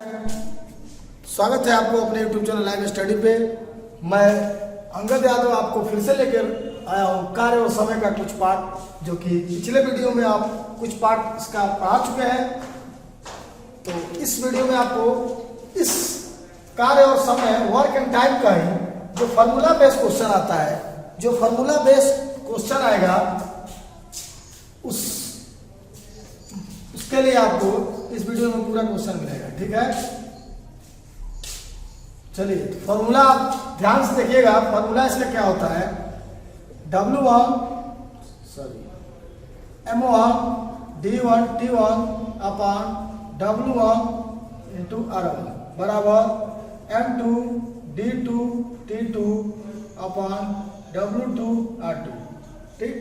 स्वागत है आपको अपने YouTube चैनल लाइव स्टडी पे। मैं अंगद यादव आपको फिर से लेकर आया हूँ कार्य और समय का कुछ पार्ट, जो कि पिछले वीडियो में आप कुछ पार्ट इसका पढ़ा चुके हैं। तो इस वीडियो में आपको इस कार्य और समय वर्क एंड टाइम का ही जो फॉर्मूला बेस्ड क्वेश्चन आता है, जो फॉर्मूला बेस्ड क्वेश्चन आएगा उसके लिए आपको इस वीडियो में पूरा क्वेश्चन मिलेगा। ठीक है, चलिए फॉर्मूला आप ध्यान से देखिएगा। फॉर्मूला इसका क्या होता है, W1 M1 D1 T1 upon W1 into R1 बराबर M2 D2 T2 upon W2 R2। ठीक,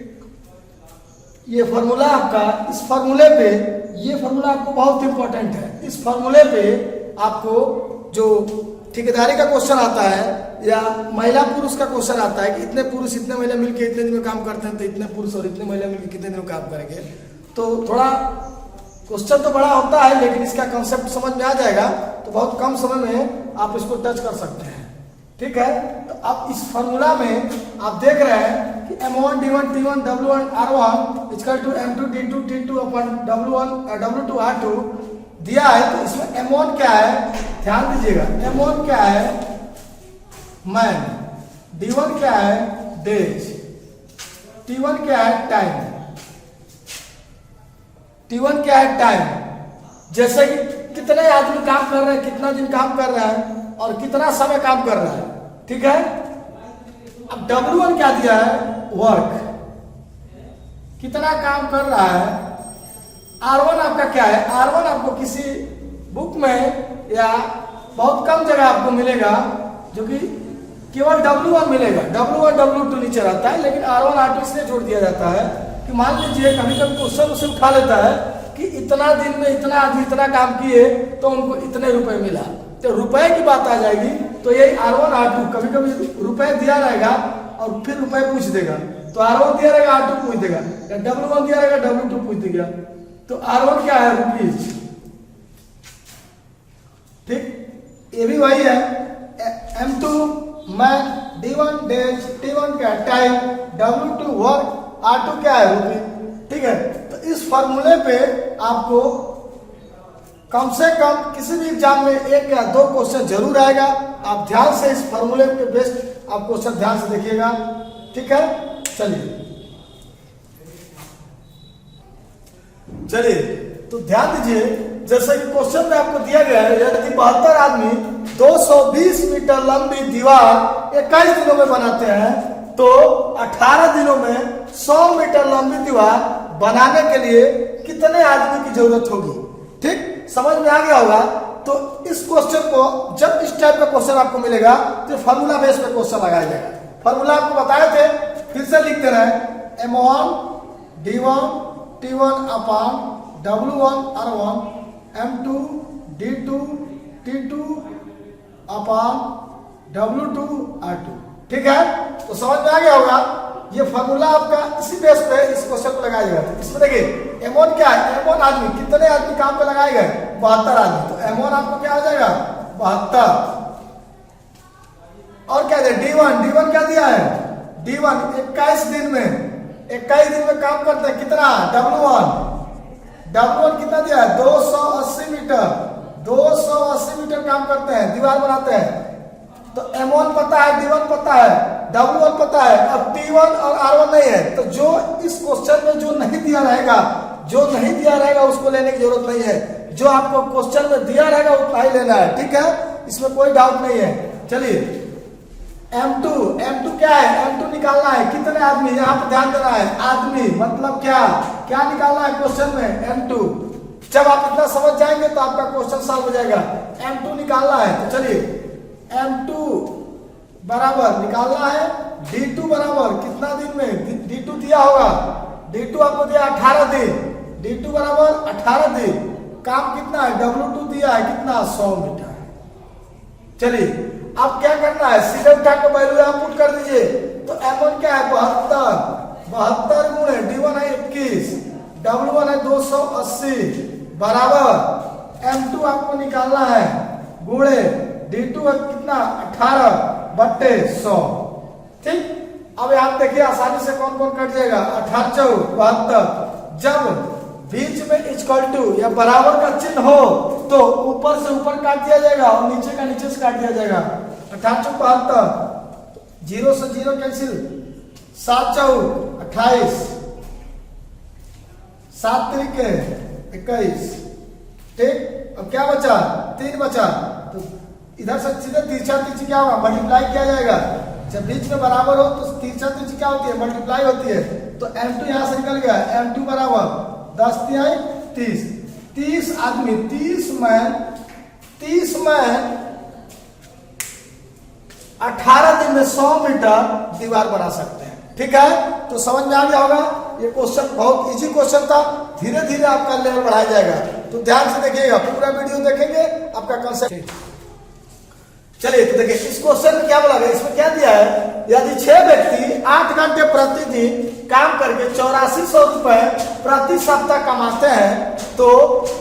ये फॉर्मूला आपका, इस फॉर्मूले पे, ये फॉर्मूला आपको बहुत इंपॉर्टेंट है। इस फॉर्मूले पे आपको जो ठेकेदारी का क्वेश्चन आता है या महिला पुरुष का क्वेश्चन आता है कि इतने पुरुष इतने महिला मिलकर इतने दिन में काम करते हैं, तो इतने पुरुष और इतने महिला मिलकर कितने दिन में काम करेंगे। तो थोड़ा क्वेश्चन तो बड़ा होता है, लेकिन इसका कंसेप्ट समझ में आ जाएगा तो बहुत कम समय में आप इसको टच कर सकते हैं। ठीक है, तो अब इस फॉर्मूला में आप देख रहे हैं कि M1 D1 T1 W1 R1 equal to M2 D2 T2 upon W2 R2 दिया है। तो इसमें M1 क्या है, ध्यान दीजिएगा। M1 क्या है, मैन। D1 क्या है, डेज। T1 क्या है, टाइम। T1 क्या है, टाइम। जैसे कि कितने आदमी काम कर रहे हैं, कितना दिन काम कर रहा है और कितना समय काम कर रहा है। ठीक है, अब W1 क्या दिया है, वर्क, कितना काम कर रहा है। R1 आपका क्या है, R1 आपको किसी बुक में या बहुत कम जगह आपको मिलेगा, जो कि केवल W1 मिलेगा। W1 W2 नीचे रहता है, लेकिन R1 R2 इसलिए छोड़ दिया जाता है कि मान लीजिए कभी कभी क्वेश्चन उसे उठा लेता है कि इतना दिन में इतना आदमी इतना काम किए तो उनको इतने रुपए मिला, तो रुपए की बात आ जाएगी। तो यही R1 R2 कभी कभी रुपए दिया रहेगा और फिर रुपए पूछ देगा, तो R1 दिया रहेगा R2 पूछ देगा, या W1 दिया रहेगा W2 पूछ देगा। तो R1 क्या है, रुपीज। ठीक, ये भी वही है। M2 man, D1 days, T1 क्या है, टाइम, W2 वर्क, R2 क्या है, रुपीज। ठीक है, तो इस फॉर्मूले पे आपको कम से कम किसी भी एग्जाम में 1 या 2 क्वेश्चन जरूर आएगा। आप ध्यान से इस फॉर्मूले पे बेस्ट आप क्वेश्चन ध्यान से देखिएगा। ठीक है, चलिए तो ध्यान दीजिए। जैसे कि क्वेश्चन में आपको दिया गया है, यदि 72 आदमी 220 मीटर लंबी दीवार 21 दिनों में बनाते हैं, तो 18 दिनों में 100 मीटर लंबी दीवार बनाने के लिए कितने आदमी की जरूरत होगी। ठीक, समझ में आ गया होगा। तो इस क्वेश्चन को जब इस टाइप का क्वेश्चन आपको मिलेगा तो फॉर्मूला बेस पे क्वेश्चन लगाया जाएगा। फॉर्मूला आपको बताए थे, फिर से लिख देना है। M1 D1 T1 upon W1 R1 M2 D2 T2 upon W2 R2। ठीक है, तो समझ में आ गया होगा। ये फॉर्मूला आपका इसी बेस पे इस क्वेश्चन को लगाया जाएगा। इसमें देखिए M1 क्या है, M1 आदमी, कितने आदमी काम पे लगाए गए, 72 आदमी। तो M1 आपको क्या आ जाएगा, 72। और क्या है D1 क्या दिया है, D1 21 दिन में काम करते हैं। कितना, W1 कितना दिया है, 280 मीटर। 280 मीटर काम करते हैं, दीवार बनाते हैं। तो M1 पता है, D1 पता है, W1 पता है। अब T1 और R1 नहीं है, तो जो इस क्वेश्चन में जो नहीं दिया रहेगा उसको लेने की जरूरत नहीं है। जो आपको क्वेश्चन में दिया रहेगा उतना ही लेना है। ठीक है, इसमें कोई डाउट नहीं है। चलिए M2 क्या है, M2 निकालना है। कितने आदमी, यहाँ पर ध्यान देना है, आदमी मतलब क्या निकालना है क्वेश्चन में, M2। जब आप इतना समझ जाएंगे तो आपका क्वेश्चन सॉल्व हो जाएगा। M2 निकालना है, तो चलिए M2 बराबर निकालना है D2 बराबर कितना दिन में, D2 दिया होगा, D2 आपको दिया 18 दिन। D2 बराबर 18 दिन। काम कितना है, W2 दिया है कितना, 100 मीटर। चलिए अब क्या करना है, सीधे उठा के वैल्यू यहाँ पुट कर दीजिए। तो M1 क्या है, 72 गुणे D1 है 21, W1 है 280 बराबर M2 आपको निकालना है गुणे D2 कितना 18/100। ठीक, अब आप देखिए आसानी से कौन कौन कट जाएगा। 18 चौक 72। जब बीच में इक्वल टू या बराबर का चिन्ह हो तो ऊपर से ऊपर काट दिया जाएगा और नीचे का नीचे से काट दिया जाएगा। 18 चौक 72, 0 से 0 कैंसिल, 7 चौक 28, 7 त्रिके 21। ठीक, अब क्या बचा 3 बचा, तो इधर से सीधे तिरछा तिरछी क्या होगा मल्टीप्लाई किया जाएगा। जब बीच में बराबर हो तो तिरछा तिरछी क्या होती है मल्टीप्लाई होती है। तो M2 यहां से निकल गया, M2 बराबर 10 तिहाई 30। 30 आदमी 30 में 18 दिन में 100 मीटर दीवार बना सकते हैं। ठीक है, तो समझ में आ गया होगा। ये क्वेश्चन बहुत इजी क्वेश्चन था, धीरे धीरे आपका लेवल बढ़ाया जाएगा। तो ध्यान से देखिएगा, पूरा वीडियो देखेंगे आपका कंसेप्ट। चलिए तो देखिए इस क्वेश्चन में क्या बोला गया, इसमें क्या दिया है, यदि 6 व्यक्ति 8 घंटे प्रतिदिन काम करके 8400 रुपए प्रति सप्ताह कमाते हैं तो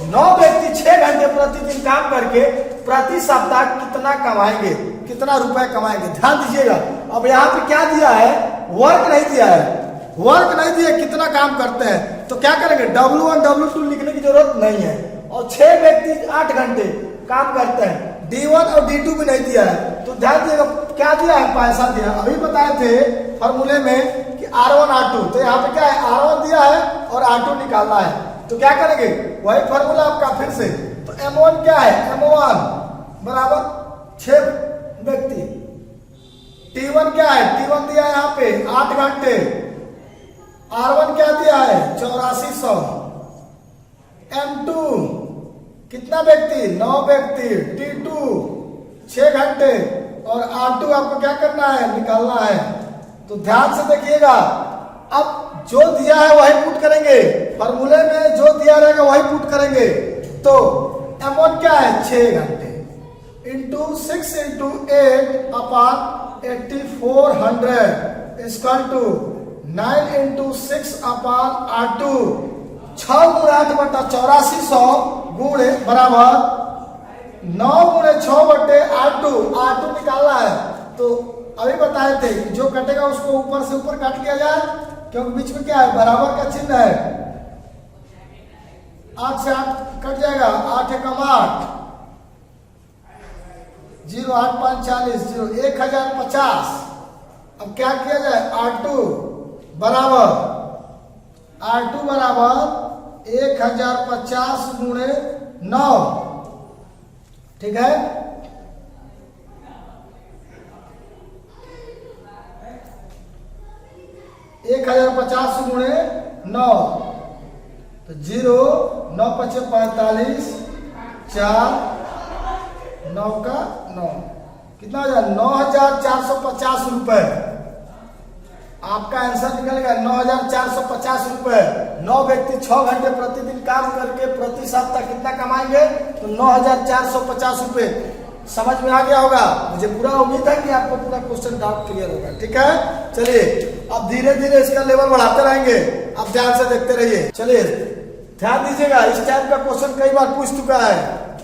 9 व्यक्ति 6 घंटे प्रतिदिन काम करके प्रति सप्ताह कितना कमाएंगे, कितना रुपए कमाएंगे। ध्यान दीजिएगा, अब यहाँ पे क्या दिया है, वर्क नहीं दिया है, वर्क नहीं दिया, कितना काम करते हैं। तो क्या करेंगे W1 W2 लिखने की जरूरत नहीं है। और 6 व्यक्ति 8 घंटे काम करते हैं, D1 और D2 भी नहीं दिया है। तो ध्यान दीजिएगा क्या दिया है, पैसा दिया। अभी बताए थे फॉर्मूले में कि R1 R2, तो यहाँ पे क्या है R1 दिया है और R2 निकालना है। तो क्या करेंगे वही फॉर्मूला आपका फिर से। तो M1 क्या है, M1 बराबर 6 व्यक्ति। T1 क्या है, T1 दिया है यहाँ पे 8 घंटे। R1 क्या दिया है 8400। M2 कितना व्यक्ति 9 व्यक्ति। T2 6 घंटे और R2 आपको क्या करना है निकालना है। तो ध्यान से देखिएगा, अब जो दिया है वही पुट करेंगे, फॉर्मूले में जो दिया रहेगा वही पुट करेंगे। तो M1 क्या है 6 घंटे into 6 into 8 upon 8400 equal to 9 into 6 upon R2। 6 गुणे 8 बटा 8400 गुणे बराबर 9 गुणे 6 बटे 8 निकालना है। तो अभी बताए थे जो कटेगा उसको ऊपर से ऊपर काट लिया जाए, क्योंकि बीच में क्या है बराबर का चिन्ह है। 8 से 8 कट जाएगा, 8 एकम 8, 0 8 5 40, 0 1050। अब क्या किया जाए R2 बराबर 1050 गुणे 9। ठीक है, एक 1050 गुणे 9, तो 0 9 5 45, 4 9 का 9 कितना हो जाए 9450 रुपए। आपका आंसर निकलेगा 9450 रुपए। 9 व्यक्ति 6 घंटे प्रतिदिन काम करके प्रति सप्ताह कितना कमाएंगे, तो 9450 रुपए। समझ में आ गया होगा, मुझे पूरा उम्मीद है कि आपको पूरा क्वेश्चन डाउट क्लियर होगा। ठीक है, चलिए अब धीरे धीरे इसका लेवल बढ़ाते रहेंगे, आप ध्यान से देखते रहिए। चलिए ध्यान दीजिएगा, इस टाइप का क्वेश्चन कई बार पूछ चुका है,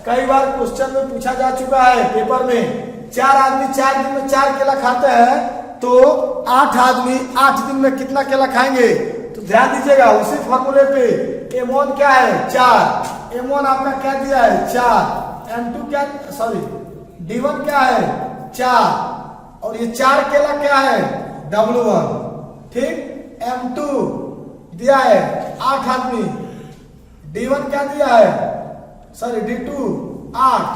कई बार क्वेश्चन में पूछा जा चुका है पेपर में। 4 आदमी 4 दिन में 4 केला खाते हैं तो 8 आदमी 8 दिन में कितना केला खाएंगे। तो ध्यान दीजिएगा उसी फॉर्मूले पे M1 क्या है 4, M1 आपका क्या दिया है 4, M2 क्या सॉरी D1 क्या है 4 और ये 4 केला क्या है W1। ठीक, M2 दिया है 8 आदमी, D1 क्या दिया है सॉरी D2 8,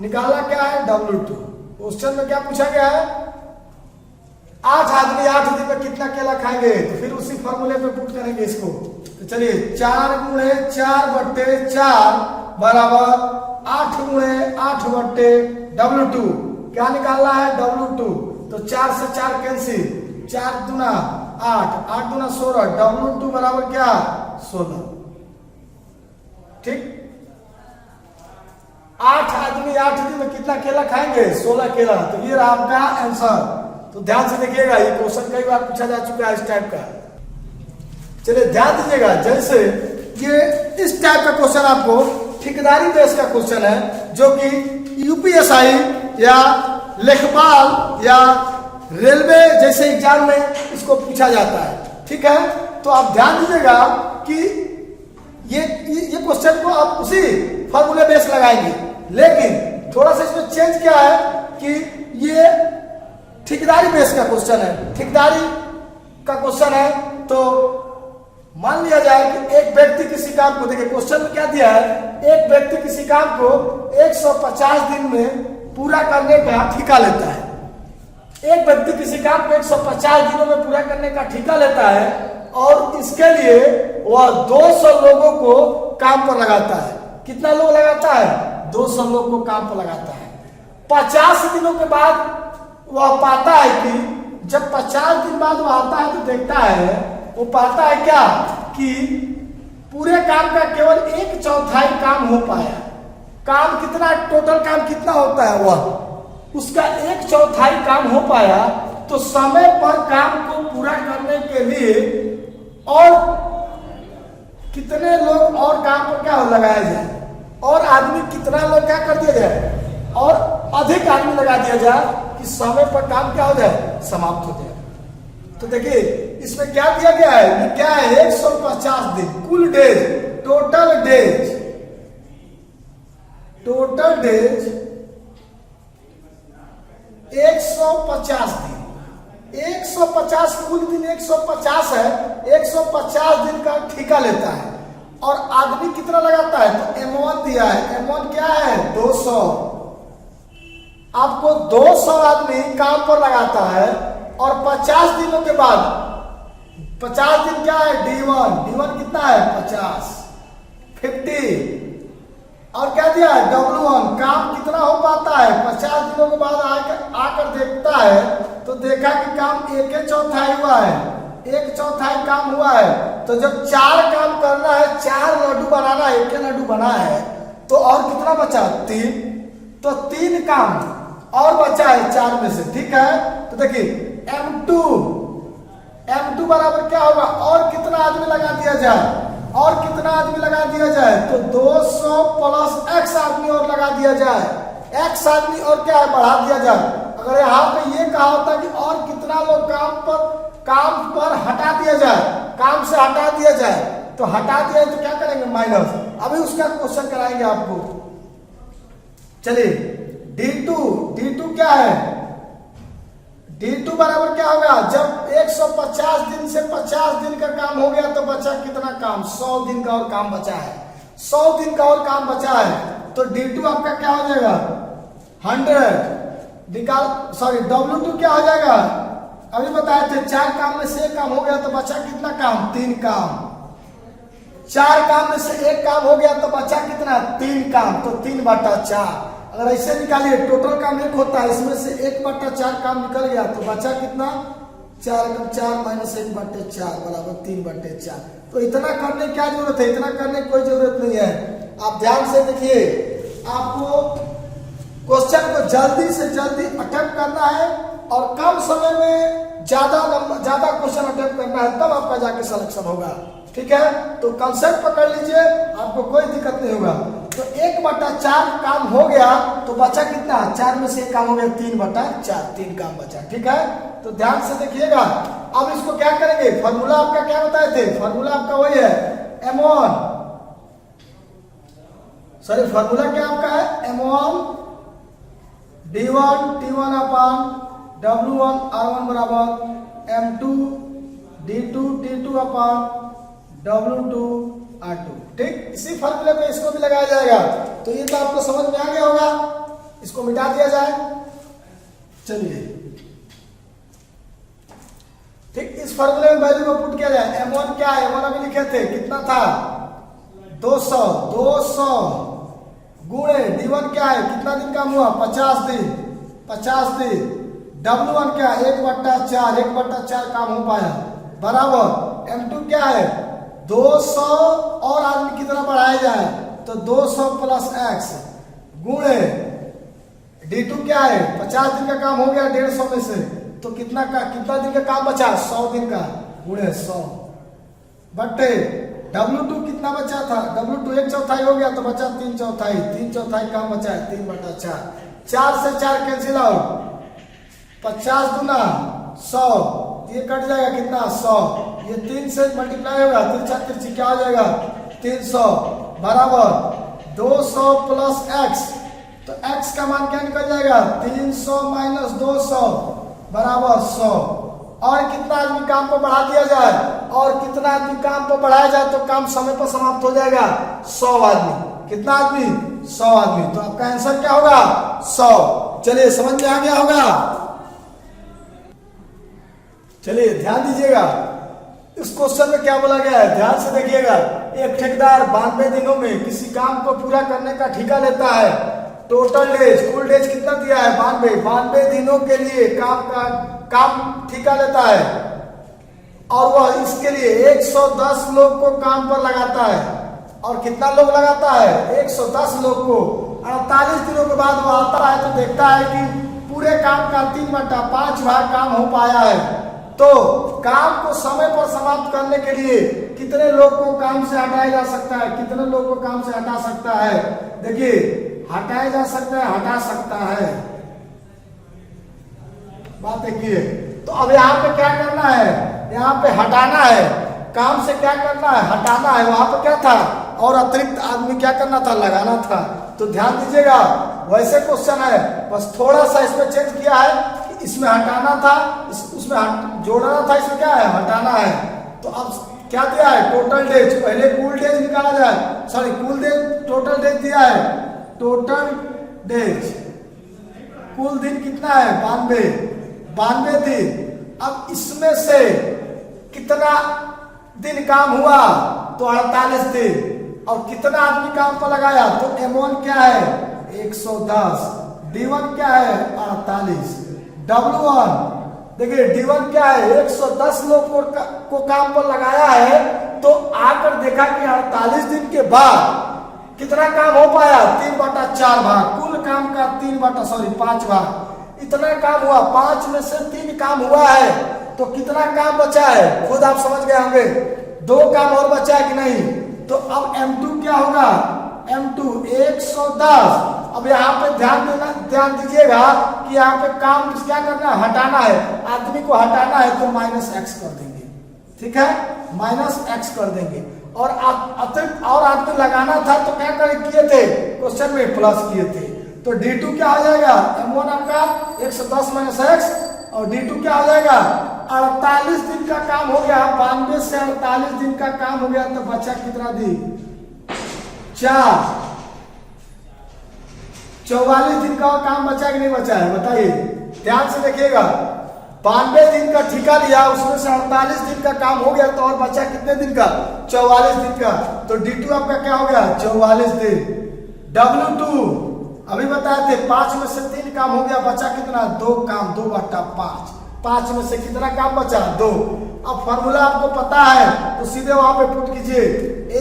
निकालना क्या है W2। क्वेश्चन में क्या पूछा गया है 8 आदमी 8 दिन में कितना केला खाएंगे, तो फिर उसी फॉर्मूले पे पुट करेंगे इसको। तो चलिए 4 गुणे 4 बट्टे 4 बराबर 8 गुणे 8 बट्टे W2। क्या निकालना है W2, तो 4 से 4 कैंसिल, 4 दूना 8, 8 दूना 16, W2 बराबर क्या 16। ठीक, 8 आदमी 8 दिन में कितना केला खाएंगे 16 केला। तो ये रहा आपका आंसर। तो ध्यान से देखिएगा, ये क्वेश्चन कई बार पूछा जा चुका है इस टाइप का। चलिए ध्यान दीजिएगा, जैसे ये इस टाइप का क्वेश्चन आपको ठेकेदारी बेस का क्वेश्चन है, जो कि यूपीएसआई या लेखपाल या रेलवे जैसे एग्जाम में इसको पूछा जाता है। ठीक है, तो आप ध्यान दीजिएगा कि ये क्वेश्चन को आप उसी फॉर्मूले बेस लगाएंगे, लेकिन थोड़ा सा इसमें चेंज क्या है कि ये ठेकेदारी बेस का क्वेश्चन है। ठेकेदारी का क्वेश्चन है तो मान लिया जाए कि एक व्यक्ति किसी काम को, देखिए क्वेश्चन में क्या दिया है, एक व्यक्ति किसी काम को 150 दिन में पूरा करने का ठेका लेता है। एक व्यक्ति किसी काम को 150 दिनों में पूरा करने का ठेका लेता है और इसके लिए वह 200 लोगों को काम पर लगाता है। कितना लोग लगाता है? 200 लोग को काम पर लगाता है। 50 दिनों के बाद वह पाता है कि जब 50 दिन बाद वह आता है तो देखता है, वो पाता है क्या कि पूरे काम का केवल 1/4 काम हो पाया। काम कितना, टोटल काम कितना होता है, वह उसका 1/4 काम हो पाया। तो समय पर काम को पूरा करने के लिए और कितने लोग और काम पर क्या लगाया जाए, और आदमी कितना लोग क्या कर दिया जाए, और अधिक आदमी लगा दिया जाए कि समय पर काम क्या हो जाए, समाप्त हो जाए। तो देखिए इसमें क्या दिया गया है, ये क्या है, 150 दिन, कुल डेज, टोटल डेज 150 दिन। 150 कुल दिन 150 है, 150 दिन का ठेका लेता है और आदमी कितना लगाता है, तो M1 दिया है। M1 क्या है, 200। आपको 200 आदमी काम पर लगाता है और 50 दिनों के बाद 50 दिन क्या है, D1 कितना है, 50। और क्या दिया है, W1 काम कितना हो पाता है, 50 दिनों के बाद आकर देखता है तो देखा कि काम 1/4 हुआ है, 1/4 काम हुआ है। तो जब 4 काम करना है, 4 लड्डू बनाना है, 1 लड्डू बना है, तो और कितना बचा, 3। तो 3 काम और बचा है 4 में से। ठीक है, तो देखिए M2 बराबर क्या होगा, और कितना आदमी लगा दिया जाए, और कितना आदमी लगा दिया जाए, तो 200 प्लस X आदमी और लगा दिया जाए, X आदमी और क्या है, बढ़ा दिया जाए। अगर यहाँ पे ये कहा होता कि और कितना लोग काम पर हटा दिया जाए, काम से हटा दिया जाए, तो हटा दिया तो क्या करेंगे, माइनस। अभी उसका क्वेश्चन कराएंगे आपको। चलिए D2 क्या है, D2 बराबर क्या होगा, जब 150 दिन से 50 दिन का काम हो गया तो बचा कितना काम, 100 दिन का और काम बचा है, 100 दिन का और काम बचा है। तो D2 आपका क्या हो जाएगा, 100 W2 क्या हो जाएगा, अभी बताए थे 4 काम में से 1 काम हो गया तो बचा कितना काम, 3 काम। 4 काम में से 1 काम हो गया तो बचा कितना, 3 काम, तो 3/4। अगर ऐसे निकालिए, टोटल काम 1 होता है, इसमें से 1/4 काम निकल गया तो बचा कितना, 4 माइनस 1/4 बराबर 3/4। तो इतना करने की क्या जरूरत है, इतना करने की कोई जरूरत नहीं है। आप ध्यान से देखिए, आपको क्वेश्चन को जल्दी से जल्दी अटेम्प्ट करना है और कम समय में ज्यादा क्वेश्चन अटेम्प्ट करना है, तब आपका जाके सिलेक्शन होगा। ठीक है, तो कंसेप्ट पकड़ लीजिए, आपको कोई दिक्कत नहीं होगा। तो 1/4 काम हो गया तो बचा कितना, 4 में से 1 काम हो गया, 3/4, 3 काम बचा। ठीक है, तो ध्यान से देखिएगा। अब इसको क्या करेंगे, फॉर्मूला आपका क्या बताए थे, फॉर्मूला आपका वही है M1, सॉरी फॉर्मूला क्या आपका है, M1 D1 T1 अपान W1 R1 बराबर M2 D2 T2 अपान W2 R2। ठीक, इसी फॉर्मूले पे इसको भी लगाया जाएगा। तो ये तो आपको समझ में आ गया होगा, इसको मिटा दिया जाए। चलिए ठीक, इस फॉर्मूले में वैल्यू को पुट किया जाए। M1 क्या है, M1 अभी लिखे थे, कितना था, 200 गुणे D1 क्या है, कितना दिन काम हुआ, 50 दिन। W1 क्या है, 1/4 काम हो पाया, बराबर M2 क्या है, 200 और आदमी कितना बढ़ाया जाए, तो 200 प्लस X गुणे D2 क्या है, 50 दिन का काम हो गया 150 में से, तो कितना दिन का काम बचा, 100 दिन का, गुणे 100 बट्टे W2 कितना बचा था, W2 1 चौथाई हो गया तो बचा 3 चौथाई, 3 चौथाई काम बचा है 3/4, 4 से 4 कैंसिल आउट, 50 दूना 100, ये कट जाएगा कितना 100, ये 3 से मल्टीप्लाई होगा, 3 4 क्या हो जाएगा 300 बराबर 200 प्लस x, तो x का मान क्या निकल जाएगा 300 माइनस 200 बराबर 100। और कितना आदमी काम को बढ़ा दिया जाए, और कितना आदमी काम को बढ़ाया जाए तो काम समय पर समाप्त हो जाएगा 100 आदमी। कितना आदमी 100 आदमी, तो आपका आंसर क्या होगा 100। चलिए समझ में आ गया होगा। चलिए ध्यान दीजिएगा इस क्वेश्चन में क्या बोला गया है, ध्यान से देखिएगा। एक ठेकेदार 92 दिनों में किसी काम को पूरा करने का ठेका लेता है। टोटल डेज, कुल डेज कितना दिया है 92 दिनों के लिए काम ठेका लेता है, और वह इसके लिए 110 लोग को काम पर लगाता है। और कितना लोग लगाता है 110 लोग को। 48 दिनों के बाद वो आता है तो देखता है कि पूरे काम का 3/5 भाग काम हो पाया है। तो काम को समय पर समाप्त करने के लिए कितने लोग को काम से हटाया जा सकता है, कितने लोग को काम से हटा सकता है। देखिए हटाया जा सकता है, हटा सकता है, बात देखिए। तो अब यहाँ पे क्या करना है, यहाँ पे हटाना है, काम से क्या करना है हटाना है। वहां पे क्या था, और अतिरिक्त आदमी क्या करना था लगाना था। तो ध्यान दीजिएगा वैसे क्वेश्चन है, बस थोड़ा सा इसमें चेंज किया है, इसमें हटाना था, उसमें जोड़ना था, इसमें क्या है हटाना है। तो अब क्या दिया है टोटल डेज, पहले कुल डेज निकाला जाए, सॉरी कुल डेज टोटल डेज दिया है, टोटल डेज कुल दिन कितना है 92 दिन। अब इसमें से कितना दिन काम हुआ तो 48 दिन, और कितना आदमी काम पर लगाया तो M1 क्या है 110, D1 क्या है 48, W1 देखिए D1 क्या है 110 लोग को काम पर लगाया है। तो आकर देखा कि 48 दिन के बाद कितना काम हो पाया 3/4 भाग, कुल काम का 5 भाग, इतना काम हुआ। 5 में से 3 काम हुआ है, तो कितना काम बचा है खुद आप समझ गए होंगे, 2 काम और बचा है कि नहीं। तो अब M2 क्या होगा, M2 110। अब यहाँ पे ध्यान दीजिएगा कि यहाँ पे काम क्या करना है हटाना है, आदमी को हटाना है तो -x कर देंगे, ठीक है -x कर देंगे। और अतिरिक्त और आदमी लगाना था तो क्या किए थे क्वेश्चन में प्लस किए थे। तो D2 क्या हो जाएगा M1 आपका 110 - x, और D2 क्या हो जाएगा 48 दिन का काम हो गया। 92 से 48 दिन का काम हो गया, तो बचा कितना दिन 4, 44 दिन का काम बचा कि नहीं बचा है बताइए, ध्यान से देखिएगा। 92 दिन का ठेका लिया, उसमें से 48 दिन का काम हो गया, तो और बचा कितने दिन का 44 दिन का। तो D2 आपका क्या हो गया 44 दिन। W2 अभी बताए थे 5 में से 3 काम हो गया, बचा कितना 2 काम, 2/5, 5 में से कितना काम बचा 2। अब फॉर्मूला आपको पता है तो सीधे वहां पे पुट कीजिए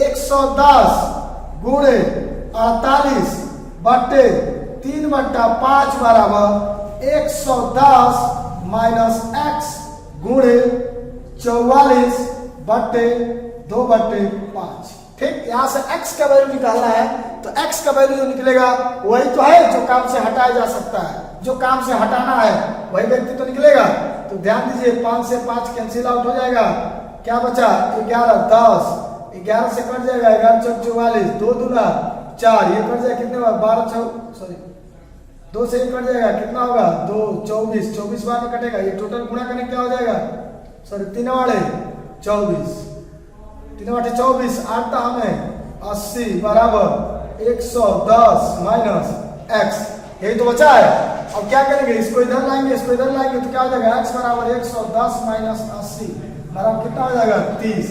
110 गुणे 48 बटे 3/5 बराबर 110 माइनस x गुणे 44 बटे 2/5। ठीक, यहां से x का वैल्यू निकालना है, तो x का वैल्यू जो निकलेगा वही तो है जो काम से हटाया जा सकता है, जो काम से हटाना है वही व्यक्ति तो निकलेगा। तो ध्यान दीजिए 5 से 5 कैंसिल आउट हो जाएगा, क्या बचा 11 10, 11 से कट जाएगा 11 चौक 44, 2 दूना 4, ये कट जाएगा कितने बार 12 चौक सॉरी 2 से ये कट जाएगा कितना होगा 2 24, 24 बार में कटेगा, ये टोटल गुणा करने क्या हो जाएगा सॉरी 3 वाले 24, 3 वाटे 24, 8 हमें 80 बराबर 110 माइनस x, यही तो बचा है। अब क्या करेंगे इसको इधर लाएंगे, इसको इधर लाएंगे, तो क्या हो जाएगा x बराबर 110 माइनस 80 बराबर कितना हो जाएगा 30।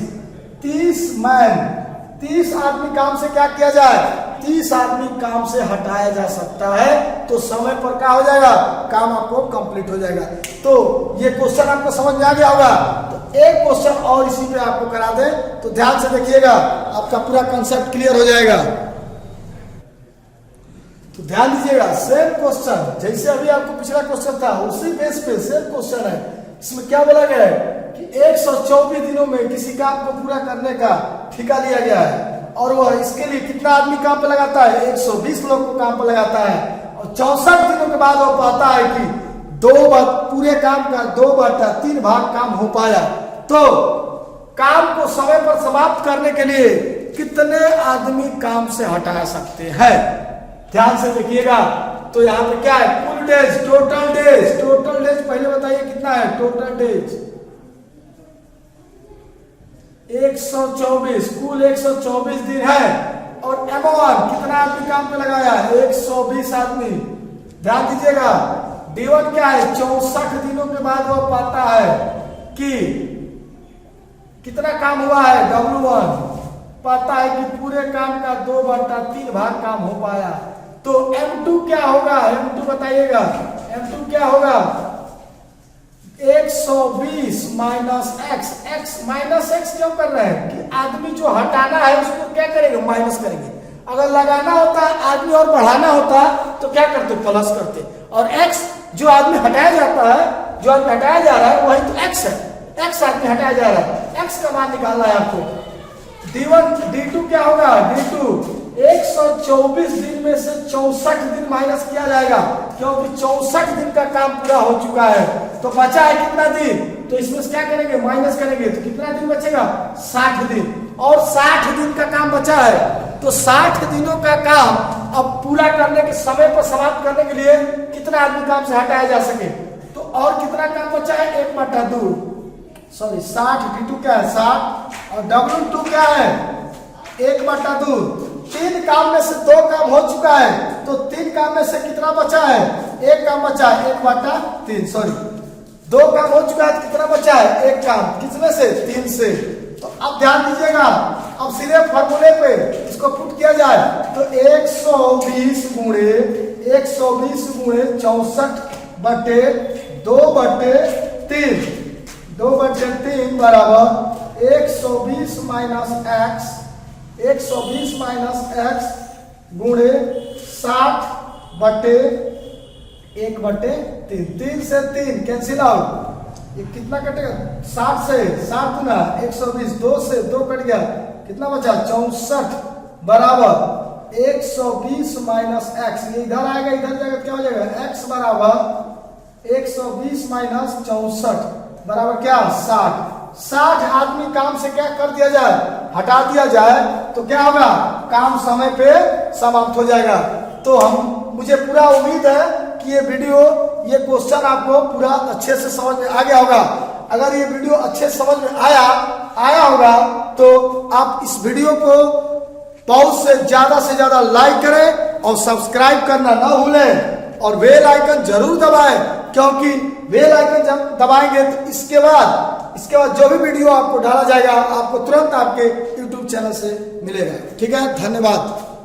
30 आदमी काम से क्या किया जाए 30 आदमी काम से हटाया जा सकता है, तो समय पर क्या हो जाएगा काम आपको कंप्लीट हो जाएगा। तो ये क्वेश्चन आपको समझ में आ गया होगा। तो एक क्वेश्चन और इसी पे आपको करा दे, तो ध्यान से देखिएगा आपका पूरा कंसेप्ट क्लियर हो जाएगा। तो ध्यान दीजिएगा सेम क्वेश्चन जैसे अभी आपको पिछला क्वेश्चन था उसी बेस पे सेम क्वेश्चन है। इसमें क्या बोला गया है कि 124 दिनों में किसी काम को पूरा करने का ठेका लिया गया है और वह इसके लिए कितना आदमी काम पे लगाता है, 120 लोग को काम पे लगाता है और 64 दिनों के बाद वो पाता है कि पूरे काम का 2/3 भाग काम हो पाया। तो काम को समय पर समाप्त करने के लिए कितने आदमी काम से हटा सकते हैं, ध्यान से देखिएगा। तो यहाँ पे क्या है, कुल days, total days, total days पहले बताइए कितना है, टोटल डेज 124, कुल 124 दिन है और एमोन कितना आदमी काम पे लगाया है, 120 आदमी। ध्यान दीजिएगा, D1 क्या है, 64 दिनों के बाद वो पाता है कि कितना काम हुआ है, W1 पाता है कि पूरे काम का 2/3 भाग काम हो पाया। तो M2 क्या होगा, M2 बताइएगा, M2 क्या होगा, 120 minus x, x minus x क्यों कर रहे हैं कि आदमी जो हटाना है उसको क्या करेंगे, माइनस करेंगे। अगर लगाना होता आदमी और बढ़ाना होता तो क्या करते, प्लस करते। और एक्स जो आदमी हटाया जाता है, जो आदमी हटाया जा रहा है वही तो एक्स है, एक्स आदमी हटाया जा रहा है, एक्स का मान निकालना है आपको। D1 D2 क्या होगा, D2 124 दिन में से 64 दिन माइनस किया जाएगा क्योंकि 64 दिन का काम पूरा हो चुका है। तो बचा है कितना दिन, तो इसमें से क्या करेंगे, माइनस करेंगे तो कितना दिन बचेगा, 60 दिन। और 60 दिन का काम बचा है तो 60 दिनों का काम अब पूरा करने के समय पर समाप्त करने के लिए कितना आदमी काम से हटाया जा सके। तो और कितना काम बचा है, 1/2, सॉरी 60, D2 क्या है 60 और W2 क्या है 1/2। 3 काम में से 2 काम हो चुका है तो 3 काम में से कितना बचा है, 1 काम बचा है, 1/3, सॉरी 2 काम हो चुका है, कितना बचा है, 1 काम, किसमें से, 3 से। तो अब ध्यान दीजिएगा, अब सीधे फॉर्मूले पे इसको पुट किया जाए तो 120 गुणे 64/2/3, 2/3 बराबर 120 माइनस एक्स, 120 माइनस एक्स गुणे 60/1/3, 3 से 3 कैंसिल आउट, ये कितना कटेगा, 60 से 7 गुना 120, 2 से 2 कट गया, कितना बचा 64 बराबर 120 माइनस एक्स, ये इधर आएगा इधर जाएगा क्या हो जाएगा, एक्स बराबर 120 माइनस 64 बराबर क्या 60। 60 आदमी काम से क्या कर दिया जाए, हटा दिया जाए तो क्या होगा, काम समय पे समाप्त हो जाएगा। तो मुझे पूरा उम्मीद है कि ये वीडियो, ये क्वेश्चन आपको पूरा अच्छे से समझ में आ गया होगा। अगर ये वीडियो अच्छे समझ में आया होगा तो आप इस वीडियो को बहुत से ज्यादा लाइक करें और सब्सक्राइब करना ना भूलें और बेल आइकन जरूर दबाएं, क्योंकि बेल आइकन जब दबाएंगे तो इसके बाद जो भी वीडियो आपको डाला जाएगा आपको तुरंत आपके YouTube चैनल से मिलेगा। ठीक है, धन्यवाद।